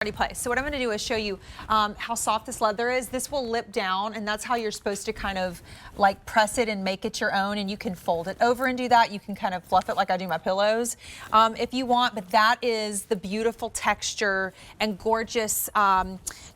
place. So what I'm going to do is show you how soft this leather is. This will lip down, and that's how you're supposed to kind of like press it and make it your own, and you can fold it over and do that. You can kind of fluff it like I do my pillows if you want, but that is the beautiful texture and gorgeous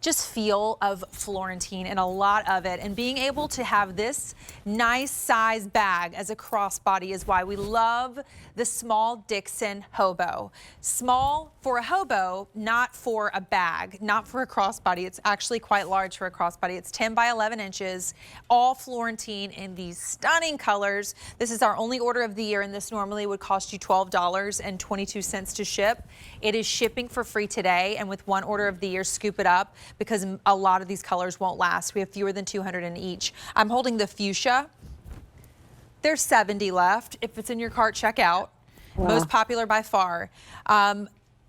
just feel of Florentine, and a lot of it. And being able to have this nice size bag as a crossbody is why we love the small Dixon Hobo. Small for a hobo, not for a bag, not for a crossbody. It's actually quite large for a crossbody. It's 10 by 11 inches, all Florentine in these stunning colors. This is our only order of the year, and this normally would cost you $12.22 to ship. It is shipping for free today, and with one order of the year, scoop it up because a lot of these colors won't last. We have fewer than 200 in each. I'm holding the fuchsia. There's 70 left. If it's in your cart, check out. Wow. Most popular by far.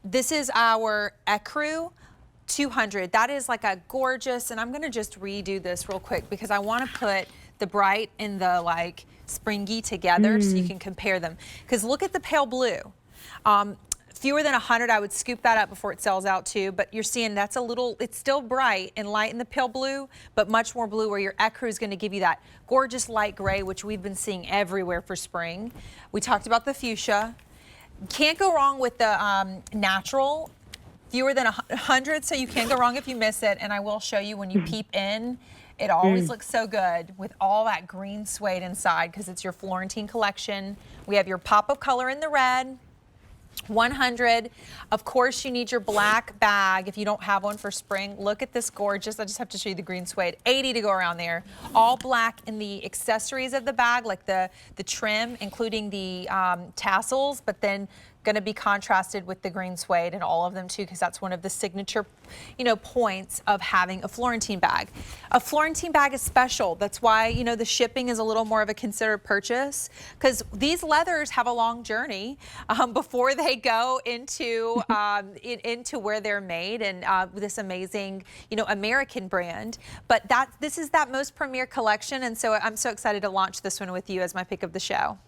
This is our ecru 200. That is like a gorgeous, and I'm gonna just redo this real quick because I wanna put the bright and the like springy together so you can compare them. Because look at the pale blue. Fewer than 100, I would scoop that up before it sells out too, but you're seeing that's a little, it's still bright and light in the pale blue, but much more blue, where your ecru is gonna give you that gorgeous light gray, which we've been seeing everywhere for spring. We talked about the fuchsia. Can't go wrong with the natural, fewer than 100, so you can't go wrong if you miss it, and I will show you when you peep in. It always looks so good with all that green suede inside because it's your Florentine collection. We have your pop of color in the red. 100. Of course, you need your black bag if you don't have one for spring. Look at this gorgeous. I just have to show you the green suede. 80 to go around there. All black in the accessories of the bag, like the trim, including the tassels, but then going to be contrasted with the green suede and all of them too, because that's one of the signature, points of having a Florentine bag. A Florentine bag is special. That's why, the shipping is a little more of a considered purchase, because these leathers have a long journey before they go into into where they're made, and this amazing, American brand. But this is that most premier collection, and so I'm so excited to launch this one with you as my pick of the show.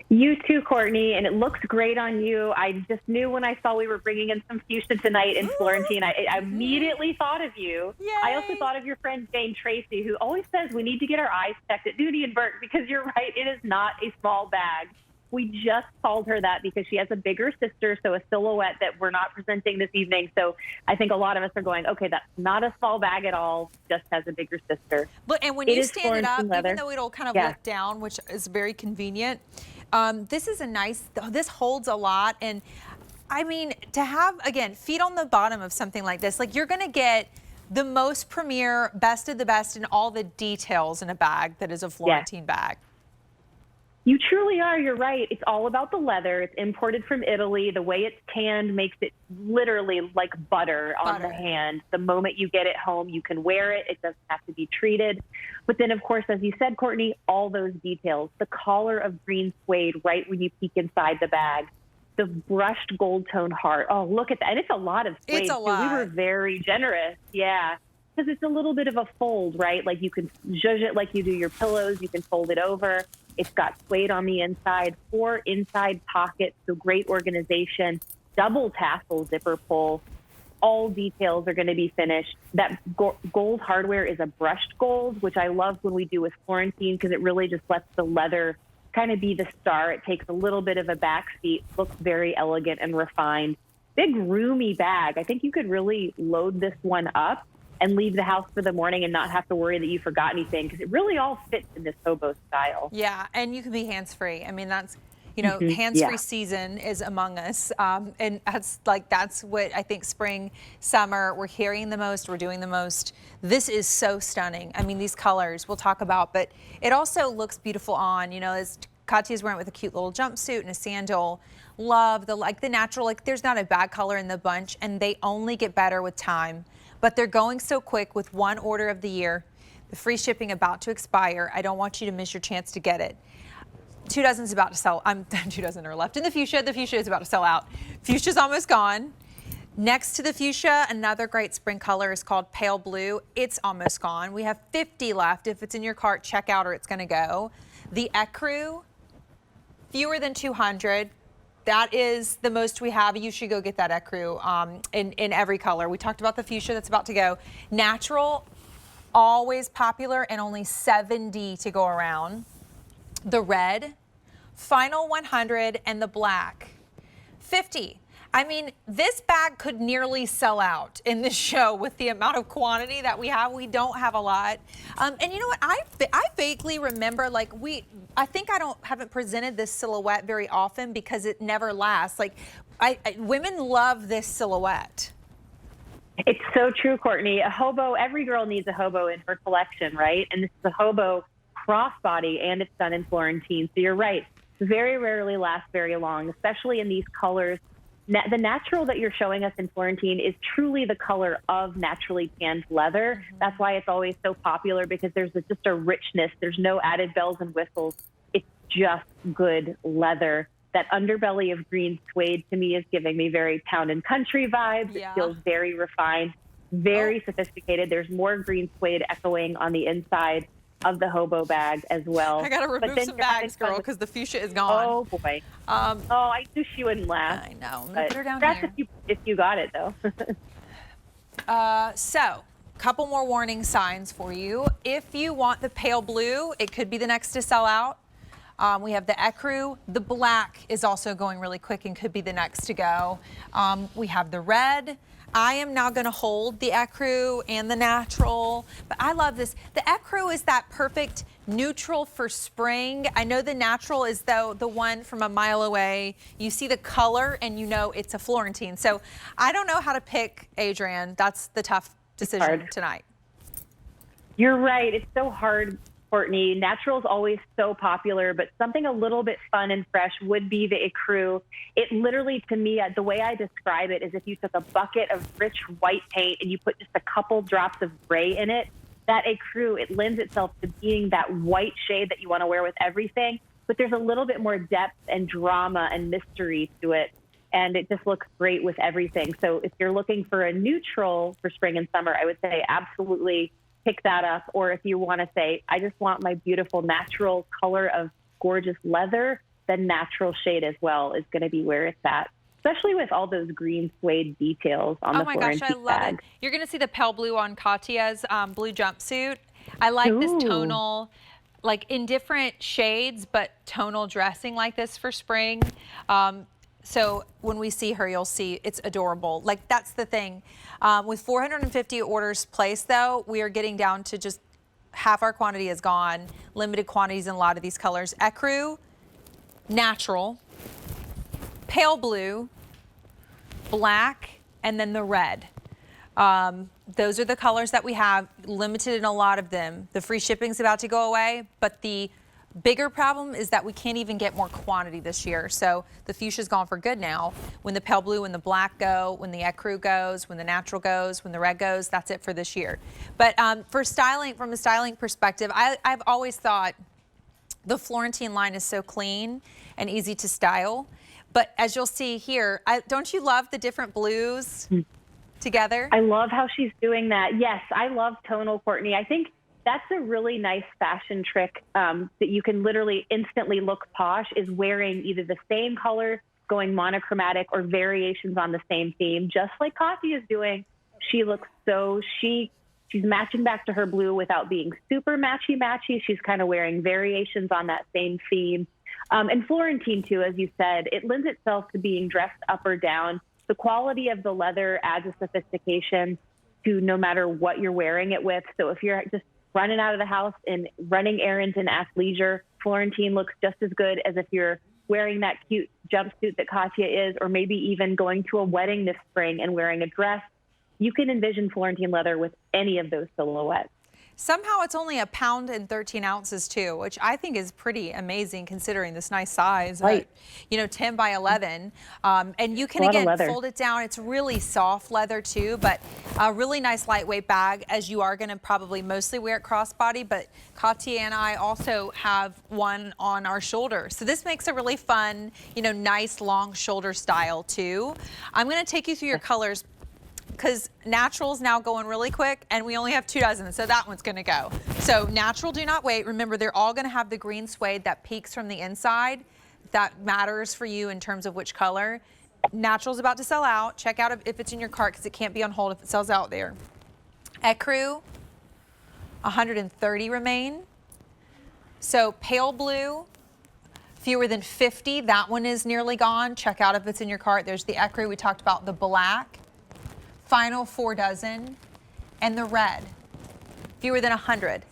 You too, Courtney, and it looks great on you. I just knew when I saw we were bringing in some fuchsia tonight in Florentine, I immediately thought of you. Yay. I also thought of your friend Jane Tracy, who always says we need to get our eyes checked at Dooney Bourke, because you're right, it is not a small bag. We just called her that because she has a bigger sister, so a silhouette that we're not presenting this evening. So I think a lot of us are going, okay, that's not a small bag at all, just has a bigger sister. But and when you stand it up, even though it'll kind of look down, which is very convenient, this is a nice, this holds a lot. And I mean, to have, again, feet on the bottom of something like this, like you're gonna get the most premier, best of the best in all the details in a bag that is a Florentine bag. You truly are. You're right. It's all about the leather. It's imported from Italy. The way it's tanned makes it literally like butter on the hand. The moment you get it home, you can wear it. It doesn't have to be treated. But then, of course, as you said, Courtney, all those details, the collar of green suede right when you peek inside the bag, the brushed gold tone heart. Oh, look at that. And it's a lot of suede. It's a lot. So we were very generous. Yeah. Because it's a little bit of a fold, right? Like you can zhuzh it like you do your pillows. You can fold it over. It's got suede on the inside, 4 inside pockets, so great organization, double tassel zipper pull. All details are going to be finished. That gold hardware is a brushed gold, which I love when we do with Florentine, because it really just lets the leather kind of be the star. It takes a little bit of a backseat, looks very elegant and refined. Big, roomy bag. I think you could really load this one up and leave the house for the morning and not have to worry that you forgot anything, because it really all fits in this hobo style. Yeah, and you can be hands-free. I mean, that's, hands-free season is among us. And that's what I think spring, summer, we're hearing the most, we're doing the most. This is so stunning. I mean, these colors we'll talk about, but it also looks beautiful on, as Katya's wearing it with a cute little jumpsuit and a sandal. Love the natural, there's not a bad color in the bunch, and they only get better with time. But they're going so quick with one order of the year. The free shipping about to expire. I don't want you to miss your chance to get it. 2 dozen is about to sell. 2 dozen are left in the fuchsia. The fuchsia is about to sell out. Fuchsia's almost gone. Next to the fuchsia, another great spring color is called pale blue. It's almost gone. We have 50 left. If it's in your cart, check out or it's going to go. The ecru, fewer than 200. that is the most we have. You should go get that ecru in every color. We talked about the fuchsia that's about to go. Natural, always popular, and only 70 to go around. The red, final 100, and the black, 50. I mean, this bag could nearly sell out in this show with the amount of quantity that we have. We don't have a lot. And you know what? I vaguely remember, like, I think I haven't presented this silhouette very often because it never lasts. Like, women love this silhouette. It's so true, Courtney. A hobo, every girl needs a hobo in her collection, right? And this is a hobo crossbody, and it's done in Florentine. So you're right. Very rarely lasts very long, especially in these colors. The natural that you're showing us in Florentine is truly the color of naturally tanned leather. That's why it's always so popular, because there's just a richness. There's no added bells and whistles. It's just good leather. That underbelly of green suede to me is giving me very town and country vibes. Yeah. It feels very refined, very sophisticated. There's more green suede echoing on the inside of the hobo bag as well. I gotta remove some bags, girl, because the fuchsia is gone. Oh boy. I knew she wouldn't last. I know. But Put her down that's here. if you got it though. So, couple more warning signs for you. If you want the pale blue, it could be the next to sell out. We have the ecru. The black is also going really quick and could be the next to go. We have the red. I am now going to hold the ecru and the natural, but I love this. The ecru is that perfect neutral for spring. I know the natural is though the one from a mile away. You see the color and you know it's a Florentine. So I don't know how to pick, Adrienne. That's the tough decision tonight. You're right. It's so hard, Courtney. Natural is always so popular, but something a little bit fun and fresh would be the ecru. It literally, to me, the way I describe it is if you took a bucket of rich white paint and you put just a couple drops of gray in it, that ecru, it lends itself to being that white shade that you want to wear with everything, but there's a little bit more depth and drama and mystery to it, and it just looks great with everything. So if you're looking for a neutral for spring and summer, I would say absolutely pick that up. Or if you want to say, I just want my beautiful natural color of gorgeous leather, then natural shade as well is going to be where it's at, especially with all those green suede details on the Florentine bag. Oh my gosh, I love it. You're going to see the pale blue on Katya's blue jumpsuit. I like this tonal, like in different shades, but tonal dressing like this for spring. So when we see her, you'll see it's adorable. Like, that's the thing. With 450 orders placed, though, we are getting down to just half our quantity is gone. Limited quantities in a lot of these colors. Ecru, natural, pale blue, black, and then the red. Those are the colors that we have, limited in a lot of them. The free shipping's about to go away, but the bigger problem is that we can't even get more quantity this year. So the fuchsia's gone for good now. When the pale blue and the black go, when the ecru goes, when the natural goes, when the red goes, that's it for this year. But for styling, from a styling perspective, I've always thought the Florentine line is so clean and easy to style. But as you'll see here, don't you love the different blues together? I love how she's doing that. Yes, I love tonal, Courtney. I think that's a really nice fashion trick that you can literally instantly look posh, is wearing either the same color, going monochromatic, or variations on the same theme, just like Katya is doing. She looks so chic. She's matching back to her blue without being super matchy-matchy. She's kind of wearing variations on that same theme. And Florentine, too, as you said, it lends itself to being dressed up or down. The quality of the leather adds a sophistication to no matter what you're wearing it with. So if you're just running out of the house and running errands in athleisure, Florentine looks just as good as if you're wearing that cute jumpsuit that Katya is, or maybe even going to a wedding this spring and wearing a dress. You can envision Florentine leather with any of those silhouettes. Somehow it's only 1 pound and 13 ounces too, which I think is pretty amazing considering this nice size, right? 10 by 11. And you can again fold it down. It's really soft leather too, but a really nice lightweight bag, as you are going to probably mostly wear it crossbody. But Katya and I also have one on our shoulder, so this makes a really fun, nice long shoulder style too. I'm going to take you through your colors, because natural's now going really quick and we only have 2 dozen, so that one's gonna go. So natural, do not wait. Remember, they're all gonna have the green suede that peaks from the inside. that matters for you in terms of which color. Natural's about to sell out. Check out if it's in your cart because it can't be on hold if it sells out there. Ecru, 130 remain. So pale blue, fewer than 50. That one is nearly gone. Check out if it's in your cart. There's the ecru. We talked about the black. Final 4 dozen. And the red, fewer than 100.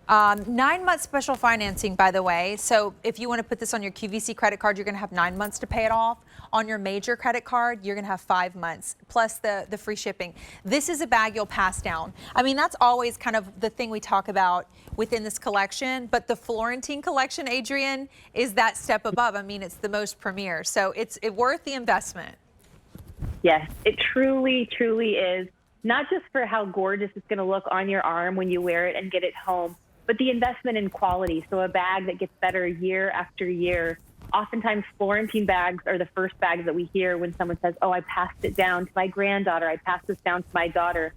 9-month special financing, by the way. So if you want to put this on your QVC credit card, you're going to have 9 months to pay it off. On your major credit card, you're going to have 5 months, plus the free shipping. This is a bag you'll pass down. I mean, that's always kind of the thing we talk about within this collection. But the Florentine collection, Adrienne, is that step above. I mean, it's the most premier. So it's worth the investment. Yes, it truly, truly is. Not just for how gorgeous it's going to look on your arm when you wear it and get it home, but the investment in quality. So a bag that gets better year after year. Oftentimes Florentine bags are the first bags that we hear when someone says, oh, I passed it down to my granddaughter. I passed this down to my daughter.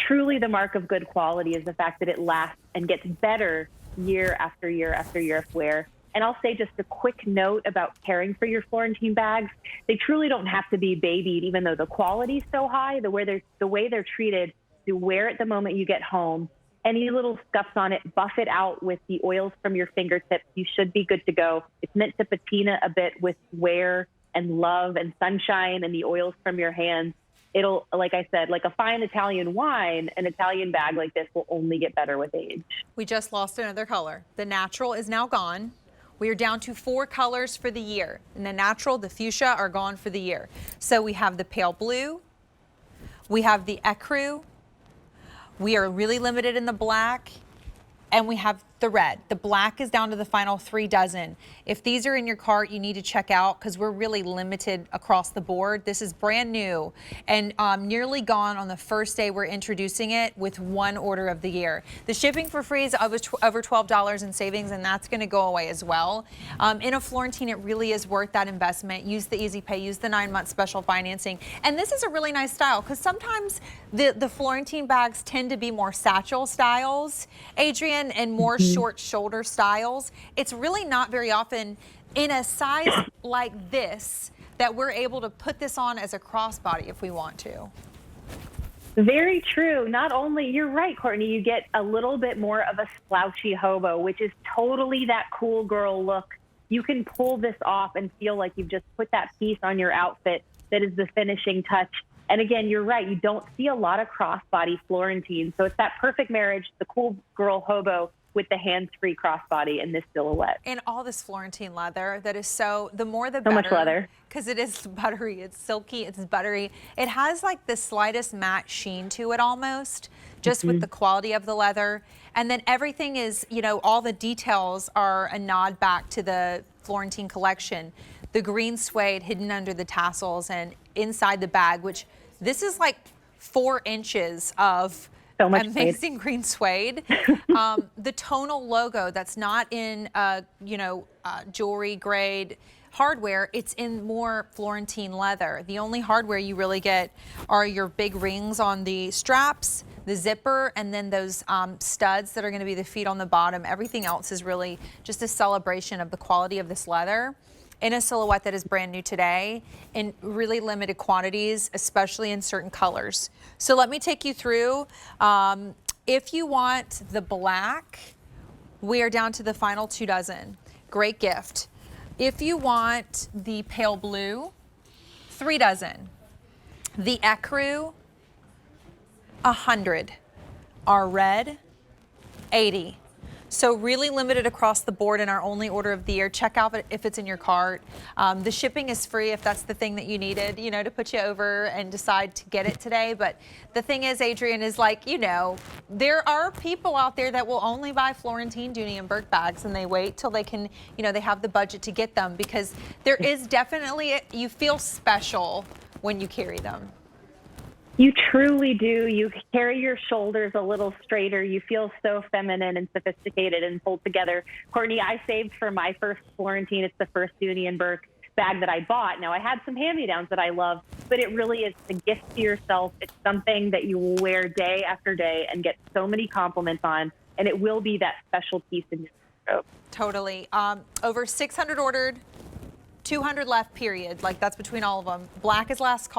Truly the mark of good quality is the fact that it lasts and gets better year after year after year of wear. And I'll say just a quick note about caring for your Florentine bags. They truly don't have to be babied, even though the quality's so high. The way they're treated, you wear it the moment you get home. Any little scuffs on it, buff it out with the oils from your fingertips. You should be good to go. It's meant to patina a bit with wear and love and sunshine and the oils from your hands. It'll, like I said, like a fine Italian wine, an Italian bag like this will only get better with age. We just lost another color. The natural is now gone. We are down to 4 colors for the year. And the natural, the fuchsia are gone for the year. So we have the pale blue, we have the ecru, we are really limited in the black, and we have the red. The black is down to the final 3 dozen. If these are in your cart, you need to check out because we're really limited across the board. This is brand new and nearly gone on the first day we're introducing it with 1 order of the year. The shipping for free is over $12 in savings, and that's going to go away as well. In a Florentine, it really is worth that investment. Use the easy pay, use the 9-month special financing. And this is a really nice style because sometimes the Florentine bags tend to be more satchel styles, Adrienne, and more short shoulder styles. It's really not very often in a size like this that we're able to put this on as a crossbody if we want to. Very true. Not only, you're right, Courtney, you get a little bit more of a slouchy hobo, which is totally that cool girl look. You can pull this off and feel like you've just put that piece on your outfit that is the finishing touch. And again, you're right, you don't see a lot of crossbody Florentine. So it's that perfect marriage, the cool girl hobo with the hands-free crossbody in this silhouette. And all this Florentine leather that is the more the so better. Much leather. Because it is buttery, it's silky, it's buttery. It has like the slightest matte sheen to it almost, just with the quality of the leather. And then everything is, you know, all the details are a nod back to the Florentine collection. The green suede hidden under the tassels and inside the bag, which this is like 4 inches of so much amazing suede. Green suede. The tonal logo that's not in, jewelry grade hardware, it's in more Florentine leather. The only hardware you really get are your big rings on the straps, the zipper, and then those studs that are going to be the feet on the bottom. Everything else is really just a celebration of the quality of this leather in a silhouette that is brand new today in really limited quantities, especially in certain colors. So let me take you through. If you want the black, we are down to the final 2 dozen. Great gift. If you want the pale blue, 3 dozen. The ecru, 100. Our red, 80. So really limited across the board in our only order of the year. Check out if it's in your cart. The shipping is free if that's the thing that you needed, you know, to put you over and decide to get it today. But the thing is, Adrienne, is like, you know, there are people out there that will only buy Florentine, Dooney and Bourke bags, and they wait till they can, you know, they have the budget to get them because there is definitely, you feel special when you carry them. You truly do. You carry your shoulders a little straighter. You feel so feminine and sophisticated and pulled together. Courtney, I saved for my first Florentine. It's the first Dooney and Bourke bag that I bought. Now, I had some hand-me-downs that I love, but it really is a gift to yourself. It's something that you will wear day after day and get so many compliments on, and it will be that special piece in your wardrobe. Totally. Over 600 ordered, 200 left, period. Like that's between all of them. Black is last call.